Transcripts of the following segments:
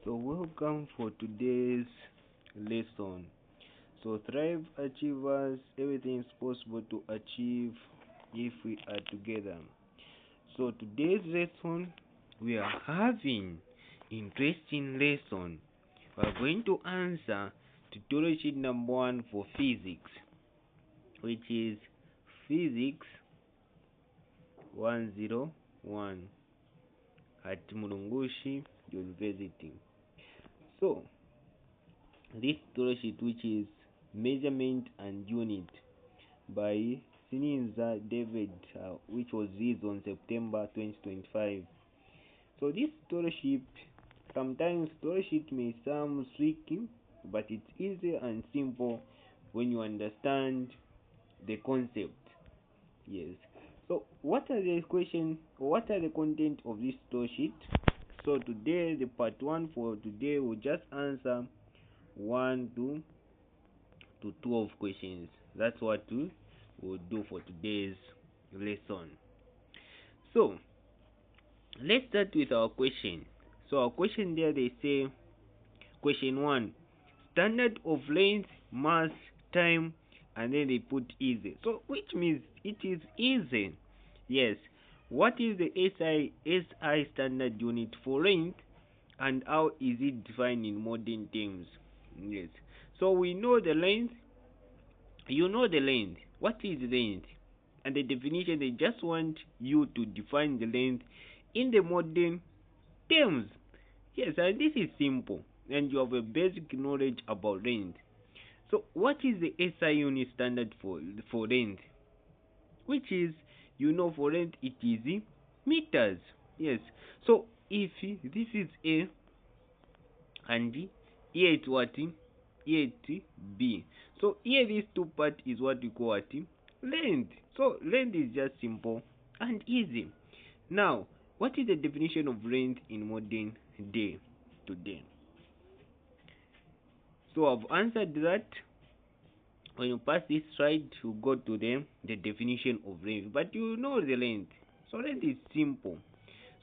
So welcome for today's lesson. So thrive achievers, everything is possible to achieve if we are together. So today's lesson we are having interesting lesson. We are going to answer tutorial sheet number 1 for physics, which is physics 101 at Mulungushi University. So this tutorial sheet, which is measurement and unit by Sininza David, which was released on September 2025. So this tutorial sheet, sometimes tutorial sheet may sound tricky, but it's easy and simple when you understand the concept. Yes. So what are the questions? What are the content of this tutorial sheet? So today, the part 1 for today will just answer 1 to 12 questions. That's what we will do for today's lesson. So let's start with our question. So our question there, they say question 1, standard of length, mass, time, and then they put easy. So which means it is easy. Yes. What is the SI standard unit for length, and how is it defined in modern terms? Yes. So we know the length. You know the length. What is length? And the definition, they just want you to define the length in the modern terms. Yes, and this is simple, and you have a basic knowledge about length. So what is the SI unit standard for length? Which is, for length it is meters. Yes. So if this is A and here it's what? Here it's B. So here these two part is what we call what? Length. So length is just simple and easy. Now, what is the definition of length in modern day today? So I've answered that. When you pass this slide, you go to the definition of length. But you know the length. So length is simple.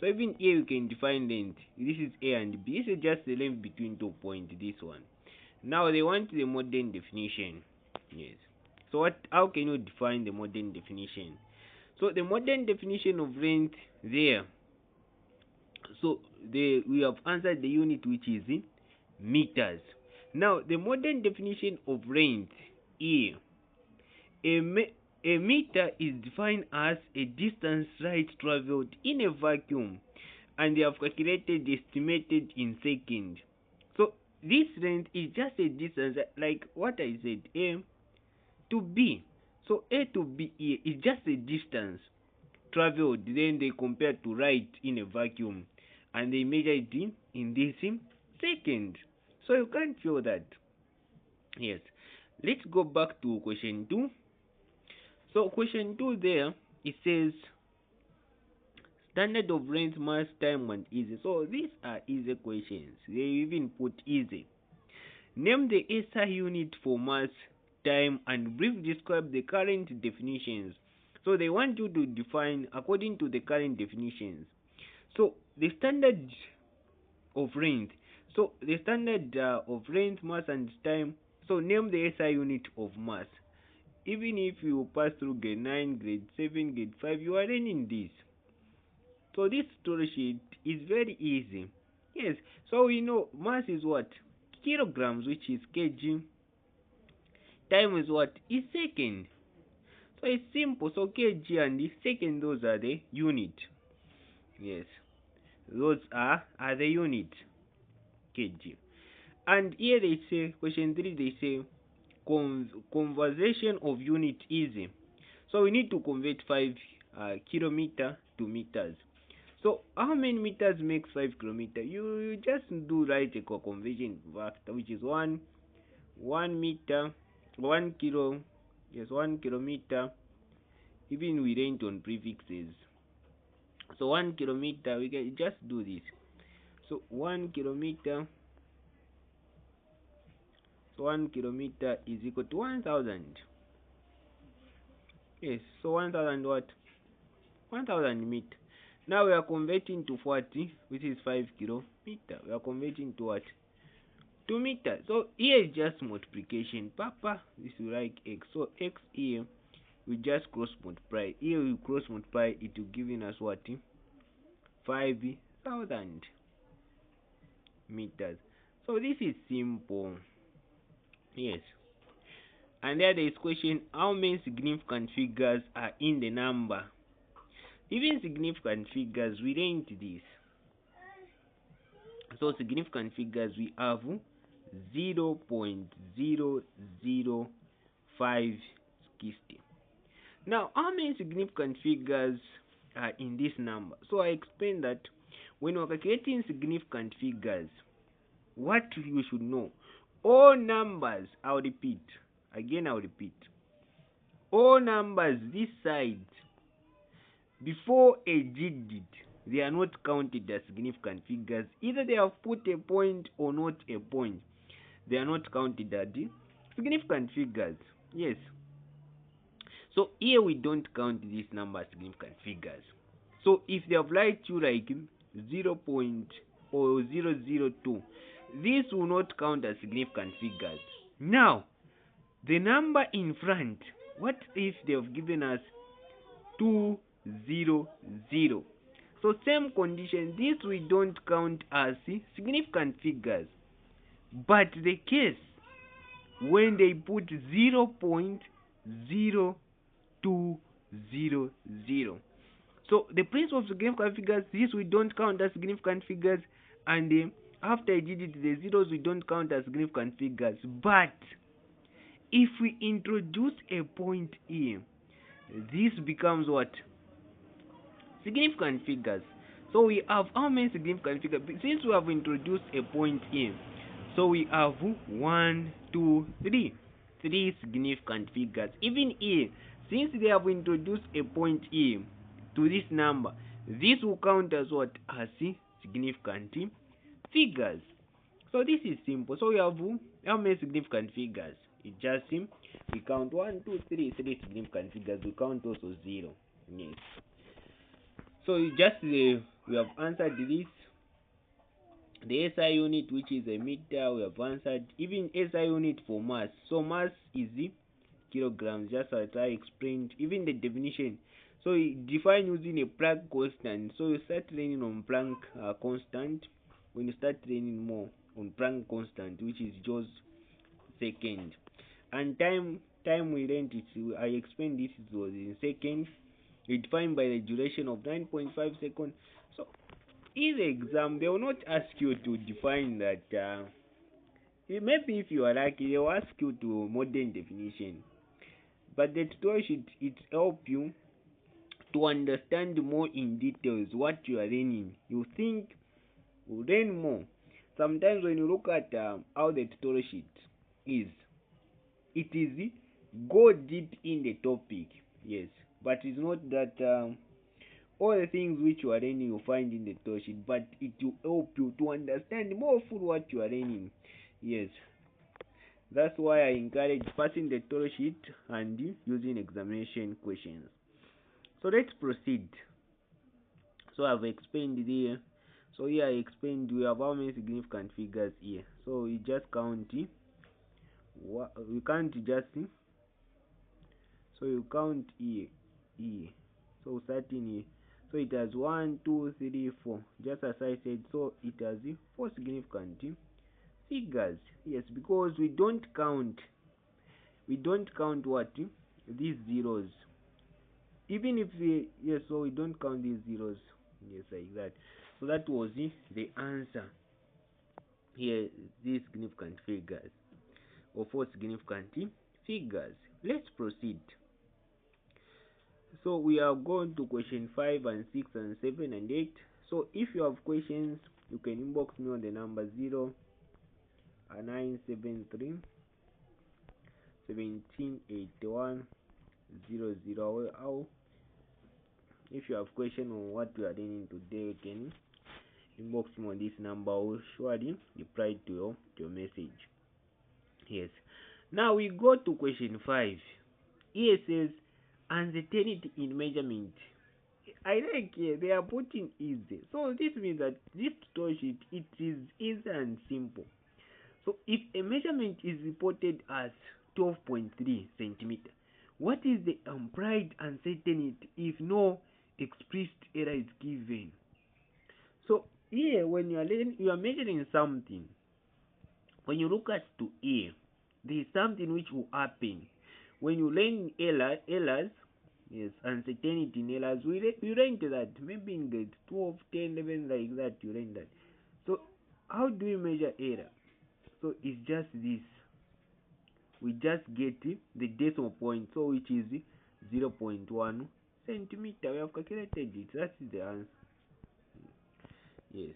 So even here you can define length. This is A and B. This is just the length between 2 points, this one. Now they want the modern definition. Yes. So how can you define the modern definition? So the modern definition of length there. So we have answered the unit, which is in meters. Now the modern definition of length here. A meter is defined as a distance light traveled in a vacuum, and they have calculated estimated in seconds. So this length is just a distance, like what I said, A to B. So A to B here is just a distance traveled, then they compare to light in a vacuum, and they measure it in this second. So you can't feel that. Yes. Let's go back to question 2. So question 2 there, it says standard of length, mass, time, and easy. So these are easy questions. They even put easy. Name the SI unit for mass, time, and brief describe the current definitions. So they want you to define according to the current definitions. So the standard of length. So the standard of length, mass, and time. So name the SI unit of mass. Even if you pass through grade 9, grade 7, grade 5, you are learning this. So this story sheet is very easy. Yes, so we know mass is what? Kilograms, which is kg. Time is what? Is second. So it's simple. So kg and the second, those are the unit. Yes, those are the unit. Kg. And here they say, question 3, they say, conversion of unit easy. So we need to convert 5 kilometer to meters. So how many meters makes 5 kilometer? You just do right a conversion factor, which is 1 meter, 1 kilo. Yes, 1 kilometer. Even we rent on prefixes. So 1 kilometer, we can just do this. So 1 kilometer. So 1 kilometer is equal to 1,000. Yes, so 1,000 what? 1,000 meters. Now we are converting to 40, which is 5 kilometer. We are converting to what? 2 meters. So here is just multiplication. Papa, this will like x. So x here, we just cross multiply. Here we cross multiply, it will giving us what? 5,000 meters. So this is simple. Yes. And there is question, how many significant figures are in the number? Even significant figures, we rent this. So significant figures, we have 0.000560. Now, how many significant figures are in this number? So I explained that when we're calculating significant figures, what you should know, all numbers, I'll repeat, all numbers this side before a digit, they are not counted as significant figures. Either they have put a point or not a point, they are not counted as significant figures. Yes. So here we don't count this number as significant figures. So if they have liked you like 0 or 002, this will not count as significant figures. Now, the number in front, what if they have given us 200? So same condition, this we don't count as significant figures. But the case when they put 0.0200. So the principle of significant figures, this we don't count as significant figures, and after I did it, the zeros we don't count as significant figures. But if we introduce a point here, this becomes what? Significant figures. So we have how many significant figures? Since we have introduced a point here, so we have 1, 2, 3. 3 significant figures. Even here, since they have introduced a point here to this number, this will count as what? As significant figures. So this is simple. So we have how many significant figures? It just we count 1, 2, 3, 3 significant figures. We count also 0. Yes. So we have answered this. The SI unit, which is a meter, we have answered. Even SI unit for mass. So mass is the kilograms, just as I explained. Even the definition. So we define using a Planck constant. So you start learning on Planck constant. When you start learning more on Planck constant, which is just second. And time we learned it. I explained this, it was in seconds. Defined by the duration of 9.5 seconds. So in the exam, they will not ask you to define that. Maybe if you are lucky, they will ask you to modern definition. But the tutorial should help you to understand more in details what you are learning. You think you learn more. Sometimes when you look at how the tutorial sheet is, it is go deep in the topic. Yes, but it's not that all the things which you are learning you find in the tutorial sheet, but it will help you to understand more full what you are learning. Yes, that's why I encourage passing the tutorial sheet and using examination questions. So let's proceed. So I've explained here. So here I explained we have how many significant figures here. So we just count. We can't just. So you count here. So starting here. So it has 1, 2, 3, 4. Just as I said. So it has 4 significant figures. Yes, because we don't count. We don't count what? These zeros. Even if so we don't count these zeros. Yes, like that. So that was the answer. Here, these significant figures, or 4 significant figures. Let's proceed. So we are going to question 5 and 6 and 7 and 8. So if you have questions, you can inbox me on the number 0973 1781 00. If you have question on what we are learning today, you can inbox me on this number. I will surely reply to your message. Yes. Now we go to question 5. Here says uncertainty in measurement. I like they are putting easy. So this means that this story sheet it is easy and simple. So if a measurement is reported as 12.3 centimeter, what is the implied uncertainty if no explicit error is given? So here when you are measuring something, when you look at to A, there is something which will happen. When you learn errors, yes, uncertainty in errors, we learned that maybe in grade 12, 10, 11, like that, you learn that. So how do we measure error? So it's just this. We just get the decimal point, so which is 0.1 centimeter. We have calculated it. That is the answer. Yes.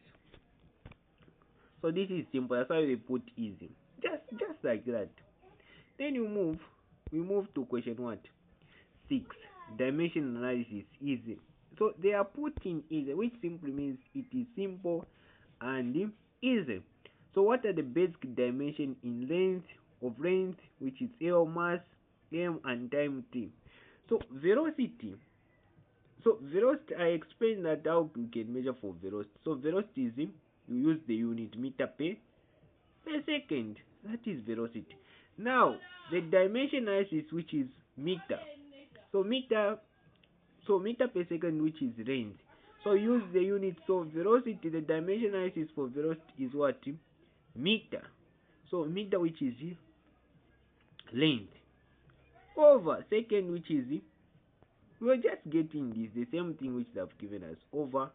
So this is simple. That's why we put easy. Just like that. Then we move to question what? 6. Dimension analysis easy. So they are putting easy, which simply means it is simple and easy. So what are the basic dimension in length, which is L, mass, m, and time t? So velocity. So velocity, I explained that how we can measure for velocity. So velocity is you use the unit meter per second. That is velocity. Now the dimension analysis, which is meter. So meter per second, which is range. So use the unit. So velocity, the dimension analysis for velocity is what? Meter. So meter, which is length, over second, which is we are just getting this the same thing which they have given us, over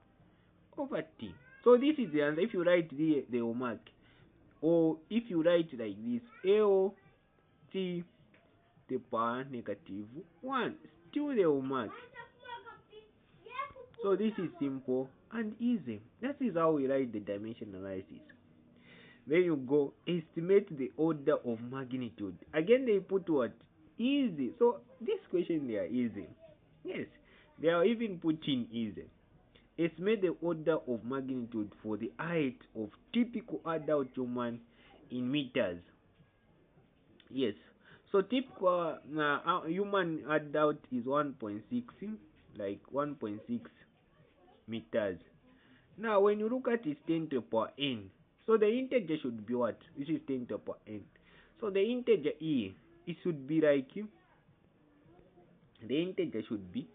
t. So this is the answer. If you write the mark, or if you write like this, L t the power negative 1, still they will mark. So this is simple and easy. That is how we write the dimension analysis. Then you go estimate the order of magnitude. Again they put what? Easy. So this question they are easy. Yes, they are even putting easy. Estimate the order of magnitude for the height of typical adult human in meters. Yes. So typical human adult is 1.6, like 1.6 meters. Now when you look at it, 10 to the power n. So the integer should be what? This is 10 to the power n. So the integer e, it should be like, the integer should be,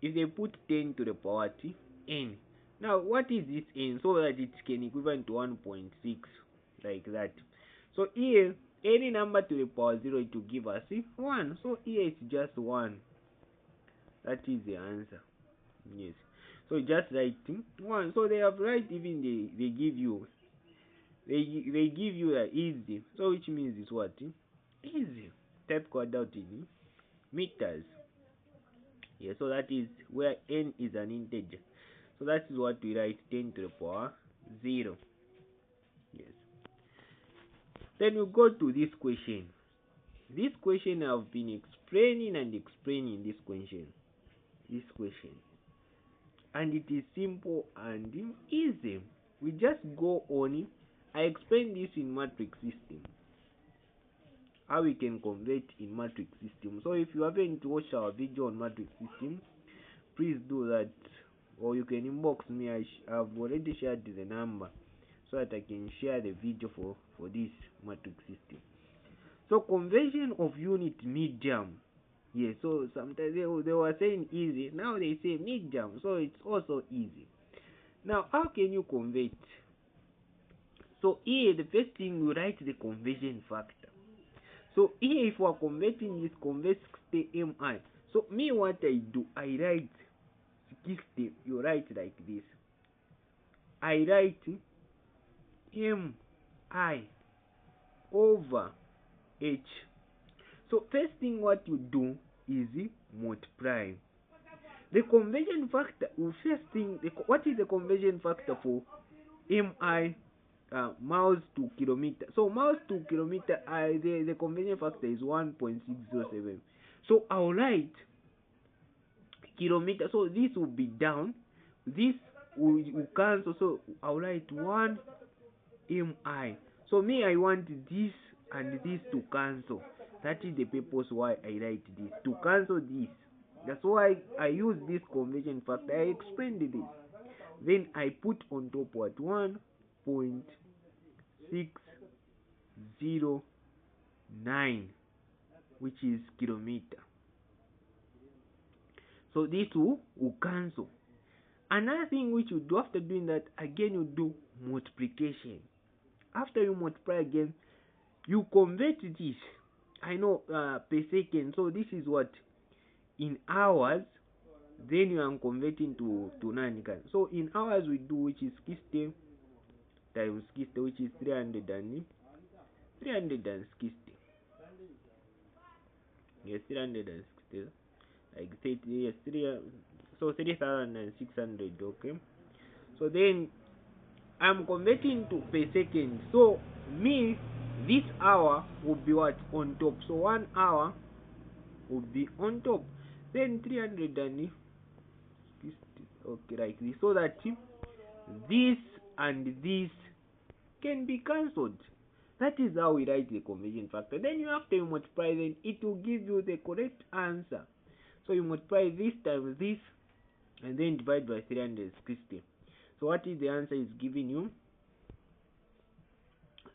if they put 10 to the power t n. Now what is this n? So that it can equivalent to 1.6, like that. So here any number to the power 0 it will give us 1. So here it's just 1. That is the answer. Yes. So just writing 1. So they have right, even they give you easy. So which means it's what? Easy. Type code out in meters. Yeah, so that is where n is an integer. So that is what we write, 10 to the power 0. Yes. Then we go to this question. This question I've been explaining this question. And it is simple and easy. We just go on. I explained this in matrix system. How we can convert in matrix system. So if you haven't watched our video on matrix system, please do that. Or you can inbox me. I've already shared the number so that I can share the video for this matrix system. So conversion of unit medium. Yes, so sometimes they were saying easy. Now they say medium. So it's also easy. Now how can you convert? So here the first thing we write the conversion factor. So here if we are converting this, convert 60 mi. So me what I do, I write 60. You write like this. I write mi over h. So first thing what you do is multiply. The conversion factor, first thing, what is the conversion factor for mi miles to kilometer? So miles to kilometer, the conversion factor is 1.607. So I'll write kilometer. So this will be down. This will cancel. So I'll write 1 mi. So me, I want this and this to cancel. That is the purpose why I write this, to cancel this. That's why I use this conversion factor. I explained this. Then I put on top what 1.609, which is kilometer. So this will cancel. Another thing which you do after doing that, again you do multiplication. After you multiply again, you convert this. I know per second. So this is what in hours. Then you are converting to nanikan. So in hours we do, which is 60 times 60, which is 360. Yes, 360. Like 30, yes, 3. So 3,600. Okay. So then I'm converting to per second. So me, this hour will be what on top. So 1 hour will be on top. Then 360. Okay, like this. So that this and this can be cancelled. That is how we write the conversion factor. Then you have to multiply, then it will give you the correct answer. So you multiply this times this and then divide by 360. So what is the answer is giving you?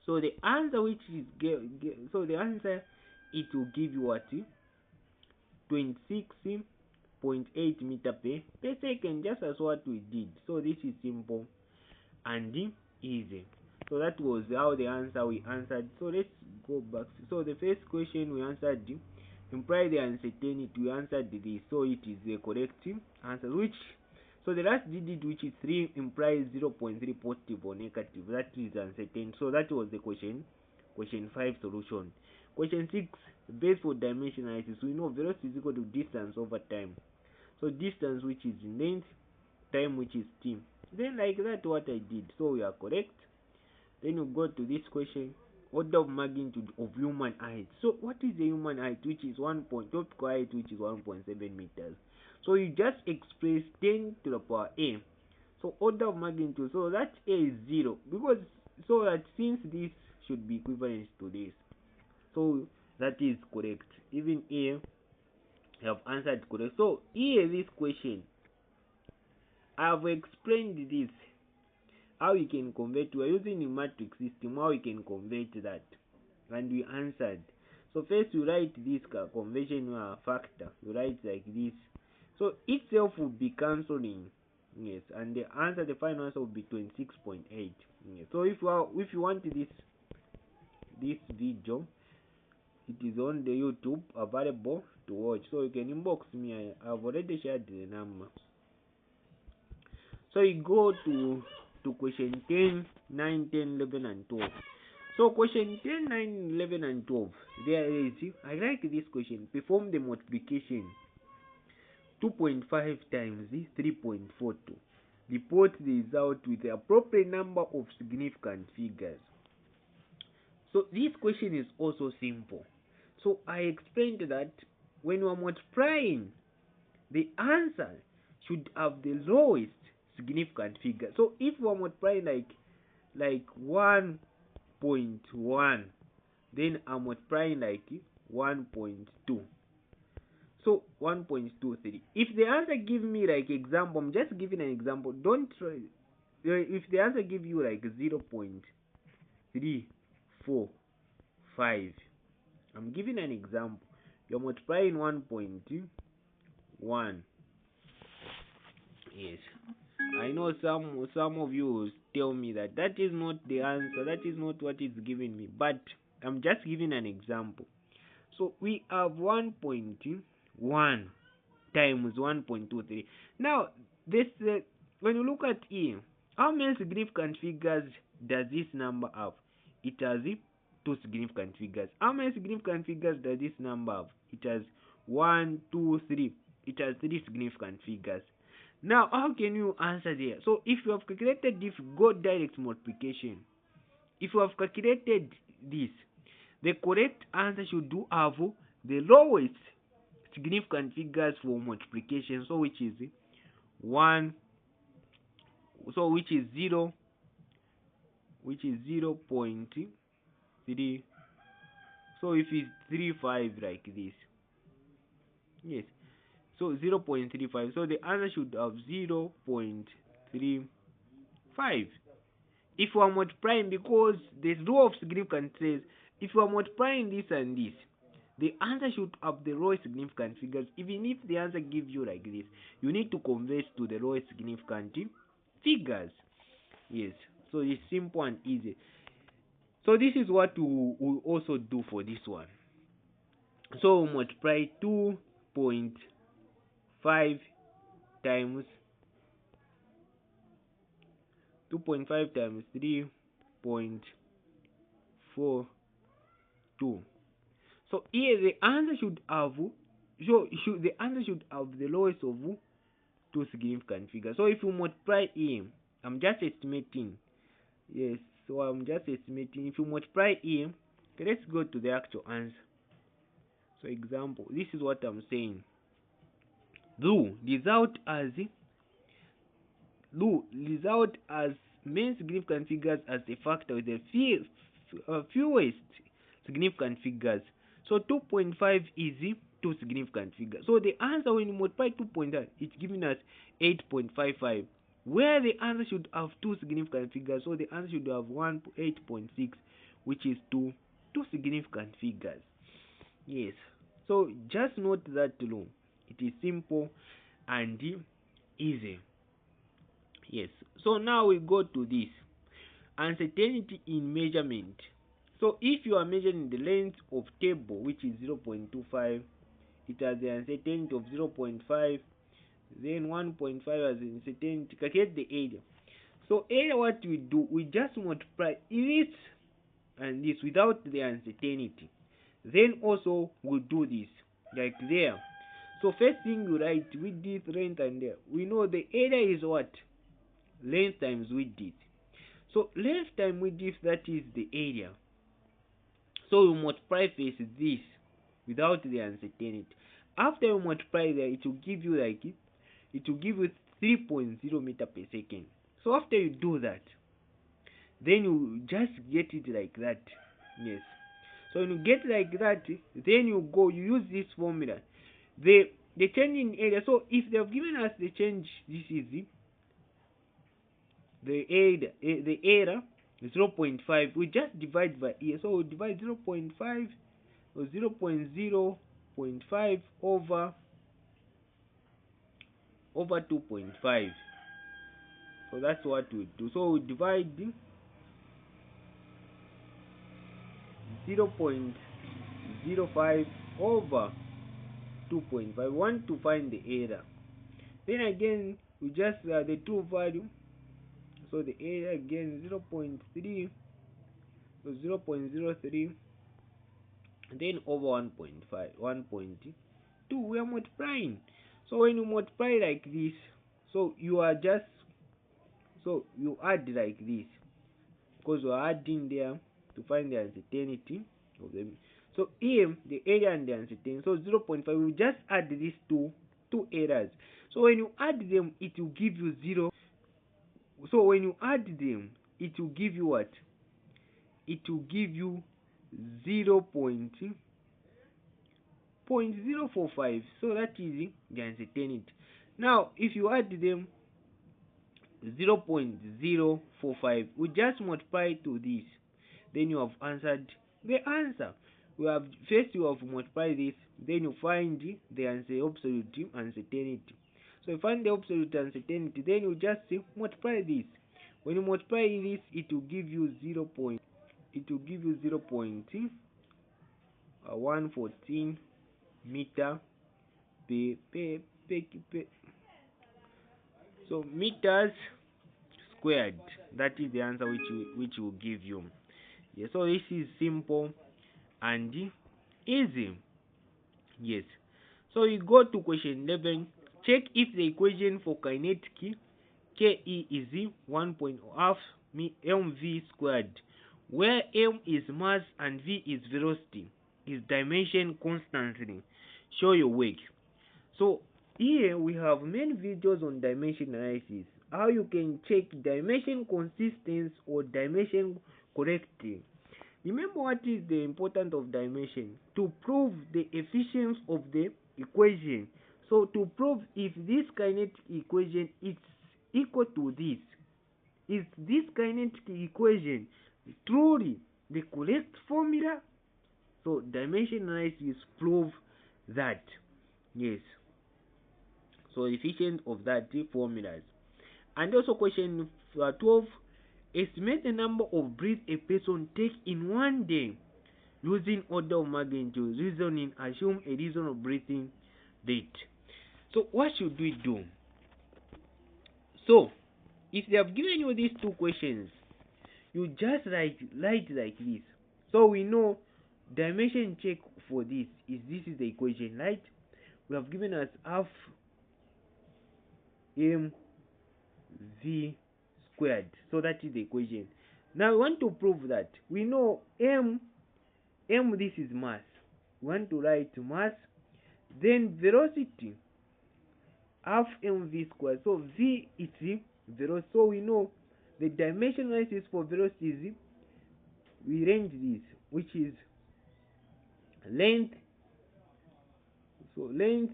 So the answer which is so the answer, it will give you what 26.8 meter per second, just as what we did. So this is simple and easy. So that was how the answer we answered. So let's go back. So the first question we answered, imply the uncertainty, we answered this. So it is the correct answer. Which, so the last digit, which is 3, implies 0.3 positive or negative. That is uncertain. So that was the question 5 solution. Question 6, base for dimension analysis. We know velocity is equal to distance over time. So distance, which is length, time, which is t. Then like that what I did. So we are correct. Then you go to this question, order of magnitude of human height. So what is the human height, which is 1. Topical height, which is 1.7 meters. So you just express 10 to the power a. So order of magnitude, so that a is 0, because so that since this should be equivalent to this, so that is correct. Even a have answered correct. So here this question, I have explained this, how you can convert. We are using the matrix system, how you can convert that, and we answered. So first you write this conversion factor, you write like this. So itself will be cancelling, yes, and the answer, the final answer will be 26.8. Yes. So if you want this video, it is on the YouTube available to watch. So you can inbox me. I've already shared the number. So you go to question 10, 9, 10, 11, and 12. So question 10, 9, 11, and 12. There is, I like this question. Perform the multiplication. 2.5 times 3.42. Report the result with the appropriate number of significant figures. So this question is also simple. So I explained that when we are multiplying, the answer should have the lowest significant figure. So if we are multiplying like 1.1, then I'm multiplying like 1.2. So 1.23. If the answer give me like example, I'm just giving an example. Don't try. If the answer give you like 0.345, I'm giving an example. You're multiplying 1.1. Yes. I know some of you tell me that is not the answer. That is not what it's giving me. But I'm just giving an example. So we have 1.1 times 1.23. Now, this when you look at here, how many significant figures does this number have? It has 2 significant figures. How many significant figures does this number have? It has 1, 2, 3. It has 3 significant figures. Now, how can you answer there? So, if you have calculated this, go direct multiplication. If you have calculated this, the correct answer should have the lowest significant figures for multiplication. So, which is 1. So, which is 0. Which is 0.3. So, if it's 3, 5 like this. Yes. So 0.35. So the answer should have 0.35. If you are multiplying, because the law of significance says if you are multiplying this and this, the answer should have the lowest significant figures. Even if the answer gives you like this, you need to convert to the lowest significant figures. Yes. So it's simple and easy. So this is what we will also do for this one. So we multiply 2.5 times 2.5 times 3.42. So here the answer should have the answer should have the lowest of two significant figures. So if you multiply here, I'm just estimating. Yes, so I'm just estimating. If you multiply here, okay, let's go to the actual answer. So example, this is what I'm saying. Do result as main significant figures as a factor with the fewest significant figures. So 2.5 is two significant figures. So the answer when you multiply 2.5, it's giving us 8.55. Where the answer should have two significant figures, so the answer should have 8.6, which is two significant figures. Yes. So just note that alone. It is simple and easy. Yes. So now we go to this uncertainty in measurement. So if you are measuring the length of table, which is 0.25, it has the uncertainty of 0.5, then 1.5 as the uncertainty. Calculate the area. So area, what we do, we just multiply this and this without the uncertainty. Then also we do this like there. So first thing you write width, length, and there. We know the area is what? Length times width. So length times width, that is the area. So you multiply first this without the uncertainty. After you multiply there, it will give you like it will give you 3.0 meter per second. So after you do that, then you just get it like that. Yes. So when you get like that, then you use this formula. The change in area. So if they have given us the change, this is the area 0.5. We just divide by here. So we divide 0.5 or 0.0.5 over 2.5. So that's what we do. So we divide 0.05 over 2.5. We want to find the area. Then again, we just the two value. So the area again 0.3, so 0.03, then over 1.5, 1.2. We are multiplying. So when you multiply like this, so you are just you add like this, because you are adding there to find the uncertainty of them. So here the area and the uncertainty. So 0.5, we just add these two areas. So when you add them, it will give you 0. So when you add them, it will give you what? It will give you 0.045. So that is the uncertainty. Now, if you add them 0.045, we just multiply to this. Then you have answered the answer. You have multiplied this. Then you find the absolute uncertainty. So you find the absolute uncertainty, then you just multiply this. When you multiply this, it will give you 0.114 meter per so meters squared. That is the answer which will give you. Yeah, so this is simple and easy. Yes. So you go to question 11. Check if the equation for kinetic Ke is 1.5 mv squared, where m is mass and v is velocity, is dimension constantly. Show your work. So here we have many videos on dimension analysis, how you can check dimension consistency or dimension correctly. Remember what is the importance of dimension? To prove the efficiency of the equation. So to prove if this kinetic equation is equal to this, is this kinetic equation truly the correct formula? So dimension analysis prove that yes. So efficient of that formulas. And also question 12, estimate the number of breaths a person take in one day using order of magnitude reasoning. Assume a reasonable breathing rate. So what should we do? So if they have given you these two questions, you just write like this. So we know dimension check for this is the equation, right? We have given us half m v squared. So that is the equation. Now we want to prove that we know m this is mass. We want to write mass, then velocity half mv squared. So v is velocity. So we know the dimension analysis for velocity is we range this, which is length. So length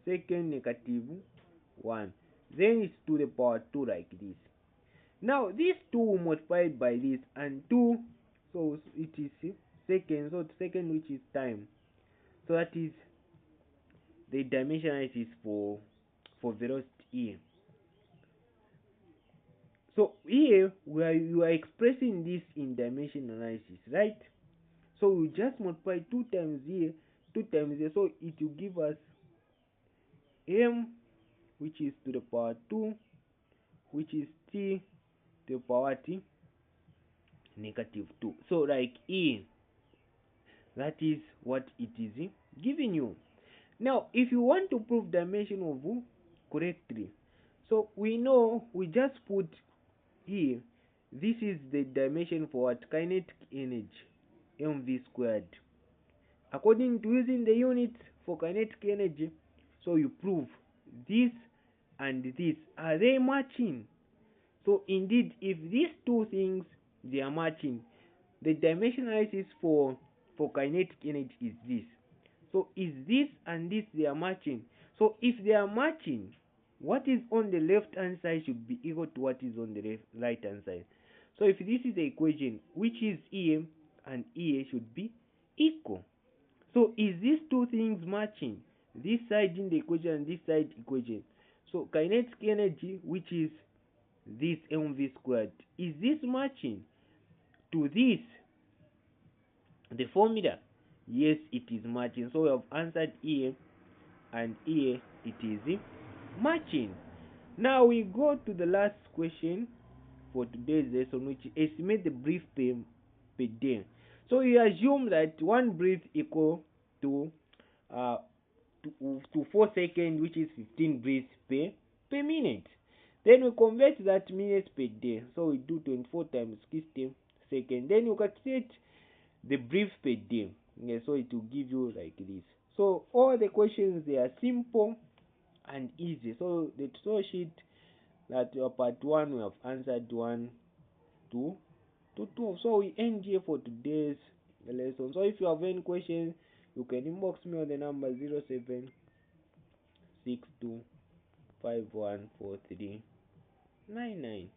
second negative 1. Then it's to the power 2 like this. Now these two multiplied by this and 2, so it is second. So second, which is time. So that is the dimension analysis for velocity here. So here where you are expressing this in dimension analysis, right? So we just multiply 2 times here, 2 times here, so it will give us m, which is to the power 2, which is t to the power t negative 2. So like e, that is what it is giving you. Now if you want to prove dimension of correctly, so we know we just put here, this is the dimension for what? Kinetic energy, mv squared. According to using the units for kinetic energy, so you prove this and this, are they matching? So indeed, if these two things they are matching, the dimension analysis for kinetic energy is this. So is this and this they are matching? So if they are matching, what is on the left hand side should be equal to what is on the right hand side. So if this is the equation, which is EM and EA should be equal. So is these two things matching? This side in the equation and this side equation. So kinetic energy, which is this mv squared, is this matching to this, the formula? Yes, it is matching. So we have answered E, and E it is matching. Now we go to the last question for today's lesson, which is estimate the breath per day. So you assume that one breath equal to uh to 4 seconds, which is 15 breaths per minute. Then we convert that minutes per day. So we do 24 times 60 seconds. Then you calculate the breath per day. Yeah, so it will give you like this. So all the questions, they are simple and easy. So the tutorial sheet that part 1 we have answered 1 to 2. So we end here for today's lesson. So if you have any questions, you can inbox me on the number 0762514399.